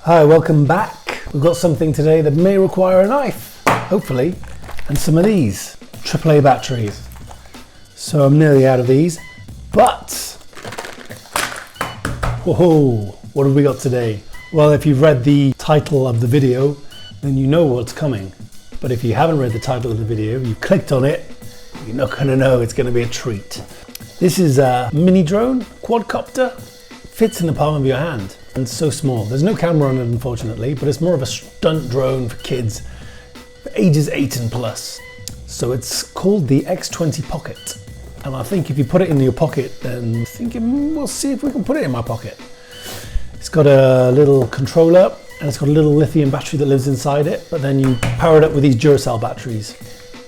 Hi, welcome back. We've got something today that may require a knife, hopefully, and some of these AAA batteries. So I'm nearly out of these, but whoa, what have we got today? Well, if you've read the title of the video, then you know what's coming. But if you haven't read the title of the video, you clicked on it, you're not going to know. It's going to be a treat. This is a mini drone, quadcopter, fits in the palm of your hand. And it's so small. There's no camera on it, unfortunately, but it's more of a stunt drone for kids, for ages 8 and plus. So it's called the X20 Pocket. And I think if you put it in your pocket, then thinking, we'll see if we can put it in my pocket. It's got a little controller and it's got a little lithium battery that lives inside it, but then you power it up with these Duracell batteries.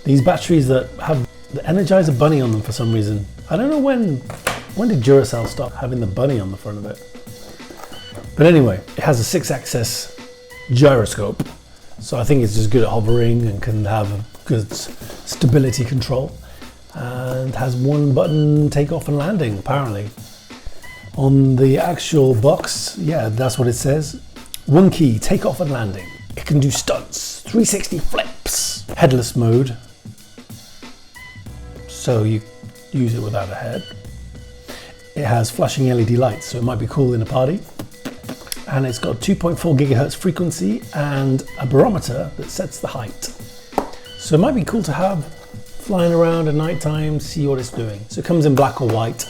These batteries that have the Energizer bunny on them for some reason. I don't know when did Duracell stop having the bunny on the front of it? But anyway, it has a 6-axis gyroscope. So I think it's just good at hovering and can have a good stability control. And has one button takeoff and landing, apparently. On the actual box, yeah, that's what it says. One key, takeoff and landing. It can do stunts, 360 flips. Headless mode. So you use it without a head. It has flashing LED lights, so it might be cool in a party. And it's got 2.4 gigahertz frequency and a barometer that sets the height. So it might be cool to have flying around at night time, see what it's doing. So it comes in black or white.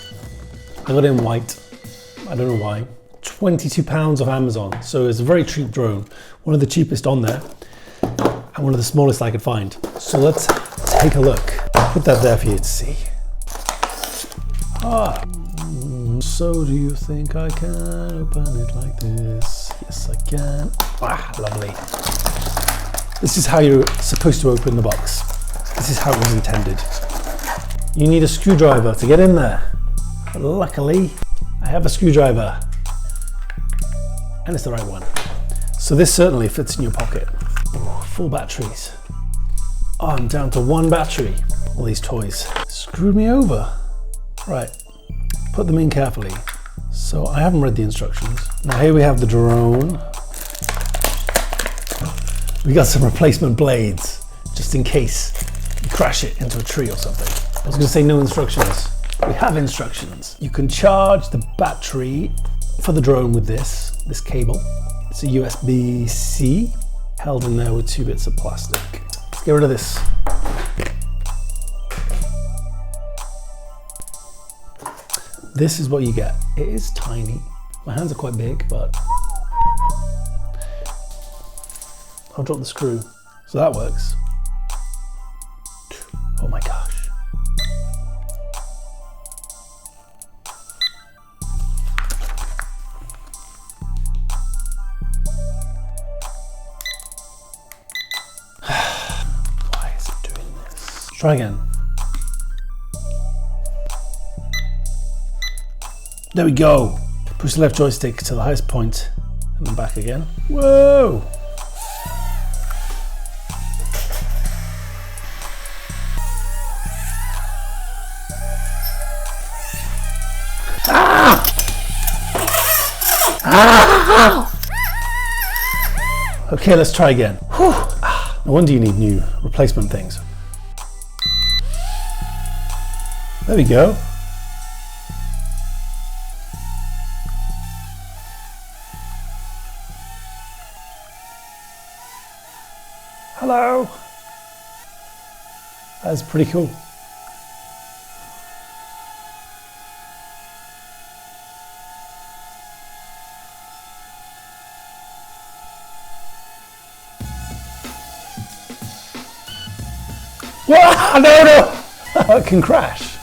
I got it in white, I don't know why. 22 pounds off Amazon, so it's a very cheap drone. One of the cheapest on there, and one of the smallest I could find. So let's take a look. Put that there for you to see. So do you think I can open it like this? Yes, I can. Lovely. This is how you're supposed to open the box. This is how it was intended. You need a screwdriver to get in there. But luckily, I have a screwdriver. And it's the right one. So this certainly fits in your pocket. Ooh, full batteries. Oh, I'm down to one battery. All these toys screwed me over. Right. Put them in carefully. So I haven't read the instructions. Now here we have the drone. We got some replacement blades, just in case you crash it into a tree or something. I was gonna say no instructions. We have instructions. You can charge the battery for the drone with this cable. It's a USB-C held in there with 2 bits of plastic. Let's get rid of this. This is what you get. It is tiny. My hands are quite big, but I'll drop the screw. So that works. Oh my gosh. Why is it doing this? Try again. There we go. Push the left joystick to the highest point and then back again. Whoa! Okay, let's try again. No wonder you need new replacement things. There we go. Hello. That's pretty cool. Whoa, no! It can crash.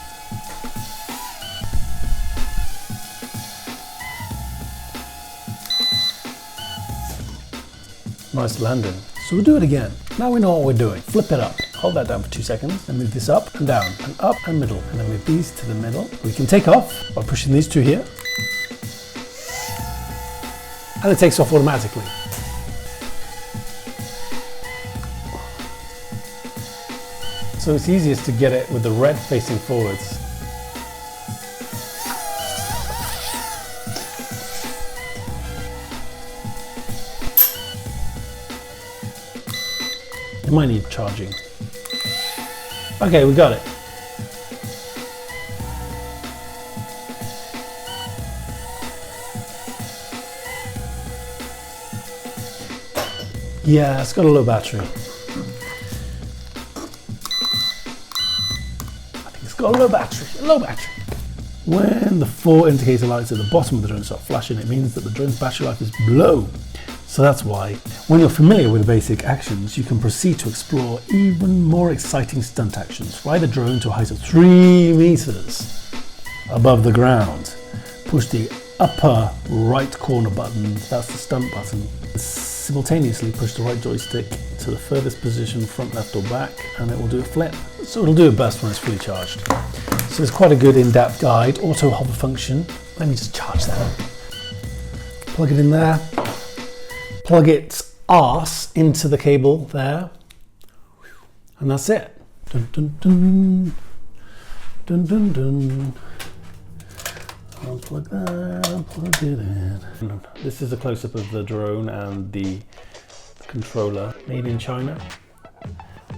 Nice landing. So we'll do it again. Now we know what we're doing. Flip it up. Hold that down for 2 seconds. Then move this up and down and up and middle. And then move these to the middle. We can take off by pushing these 2 here. And it takes off automatically. So it's easiest to get it with the red facing forwards. It might need charging. Okay, we got it. Yeah, it's got a low battery. I think it's got a low battery, When the 4 indicator lights at the bottom of the drone start flashing, it means that the drone's battery life is low. So that's why, when you're familiar with the basic actions, you can proceed to explore even more exciting stunt actions. Fly the drone to a height of 3 meters above the ground. Push the upper right corner button, that's the stunt button. Simultaneously push the right joystick to the furthest position, front, left or back, and it will do a flip. So it'll do it best when it's fully charged. So it's quite a good in-depth guide. Auto hover function. Let me just charge that. Plug it in there. Plug its arse into the cable there. And that's it. Dun, dun, dun. Dun, dun, dun. Unplug that, unplug it in. This is a close-up of the drone and the controller. Made in China.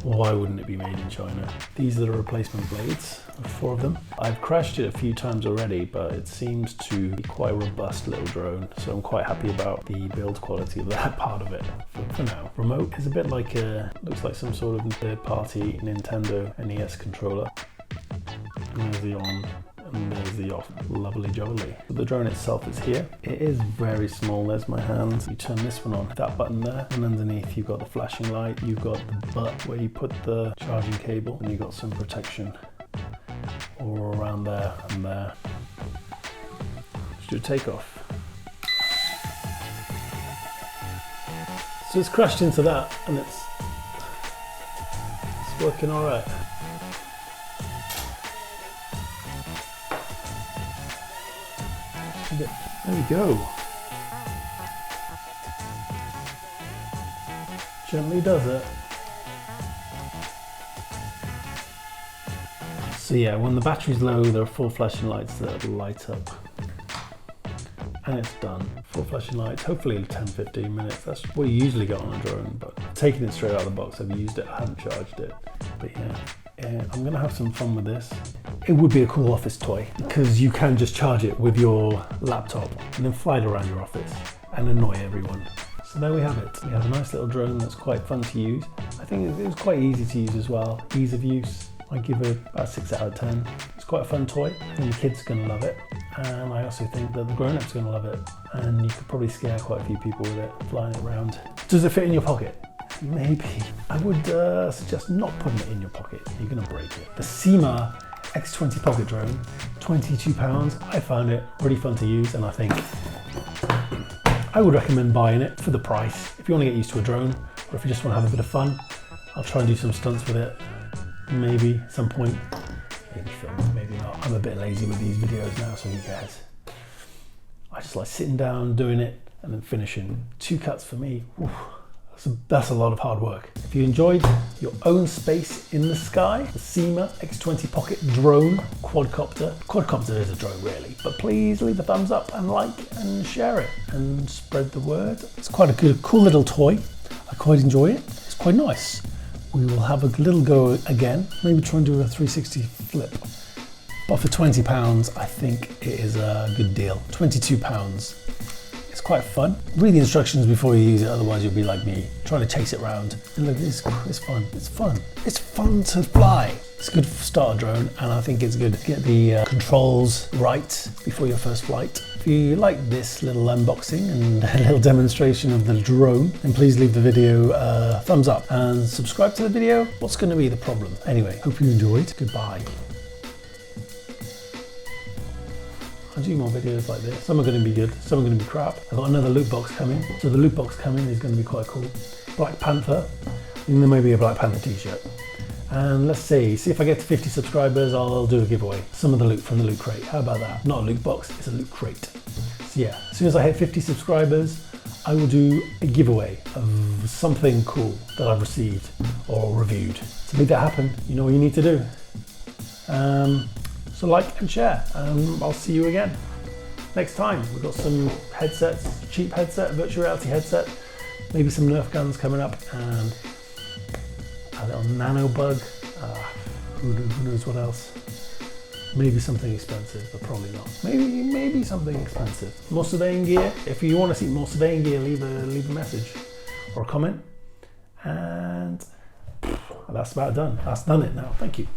Why wouldn't it be made in China? These are the replacement blades, 4 of them. I've crashed it a few times already, but it seems to be quite a robust little drone, so I'm quite happy about the build quality of that part of it for now. Remote is a bit like looks like some sort of third-party Nintendo NES controller. And there's the on. And there's the off. Lovely jubbly. The drone itself is here. It is very small. There's my hand. You turn this one on, that button there, and underneath you've got the flashing light, you've got the butt where you put the charging cable, and you've got some protection all around there and there. Let's do a takeoff. So it's crashed into that, and it's working all right. There we go. Gently does it. So yeah, when the battery's low, there are 4 flashing lights that light up. And it's done. 4 flashing lights, hopefully 10-15 minutes. That's what you usually get on a drone, but taking it straight out of the box, I've used it, I haven't charged it. But yeah, I'm gonna have some fun with this. It would be a cool office toy because you can just charge it with your laptop and then fly it around your office and annoy everyone. So there we have it. We have a nice little drone that's quite fun to use. I think it was quite easy to use as well. Ease of use, I give it about 6 out of 10. It's quite a fun toy. I think the kids are gonna love it. And I also think that the grown-ups are gonna love it. And you could probably scare quite a few people with it, flying it around. Does it fit in your pocket? Maybe. I would suggest not putting it in your pocket. You're gonna break it. The Syma x20 pocket drone, £22. I found it really fun to use, and I think I would recommend buying it for the price. If you want to get used to a drone, or if you just want to have a bit of fun, I'll try and do some stunts with it. Maybe at some point, maybe film it, maybe not. I'm a bit lazy with these videos now, so who cares? I just like sitting down, doing it, and then finishing. 2 cuts for me. Oof. That's a lot of hard work. If you enjoyed your own space in the sky, the Syma x20 pocket drone quadcopter. Quadcopter is a drone really, but please leave a thumbs up and like and share it and spread the word. It's quite a good, cool little toy. I quite enjoy it. It's quite nice. We will have a little go again. Maybe try and do a 360 flip. But for £20, I think it is a good deal. £22. It's quite fun. Read the instructions before you use it, otherwise you'll be like me, trying to chase it around. And look, it's fun. It's fun. It's fun to fly. It's a good starter drone, and I think it's good to get the controls right before your first flight. If you like this little unboxing and a little demonstration of the drone, then please leave the video a thumbs up and subscribe to the video. What's going to be the problem? Anyway, hope you enjoyed. Goodbye. I'll do more videos like this. Some are going to be good, some are going to be crap. I've got another loot box coming, so the loot box coming is going to be quite cool. Black Panther, and there may be a Black Panther t-shirt. And let's see if I get to 50 subscribers, I'll do a giveaway. Some of the loot from the loot crate. How about that? Not a loot box, it's a loot crate. So yeah, as soon as I hit 50 subscribers, I will do a giveaway of something cool that I've received or reviewed. To make that happen, you know what you need to do. So like and share, and I'll see you again next time. We've got some headsets, cheap headset, virtual reality headset, maybe some Nerf guns coming up, and a little nano bug. Who knows what else? Maybe something expensive, but probably not. Maybe something expensive. More surveying gear. If you want to see more surveying gear, leave a message or a comment. And that's about done. That's done it now. Thank you.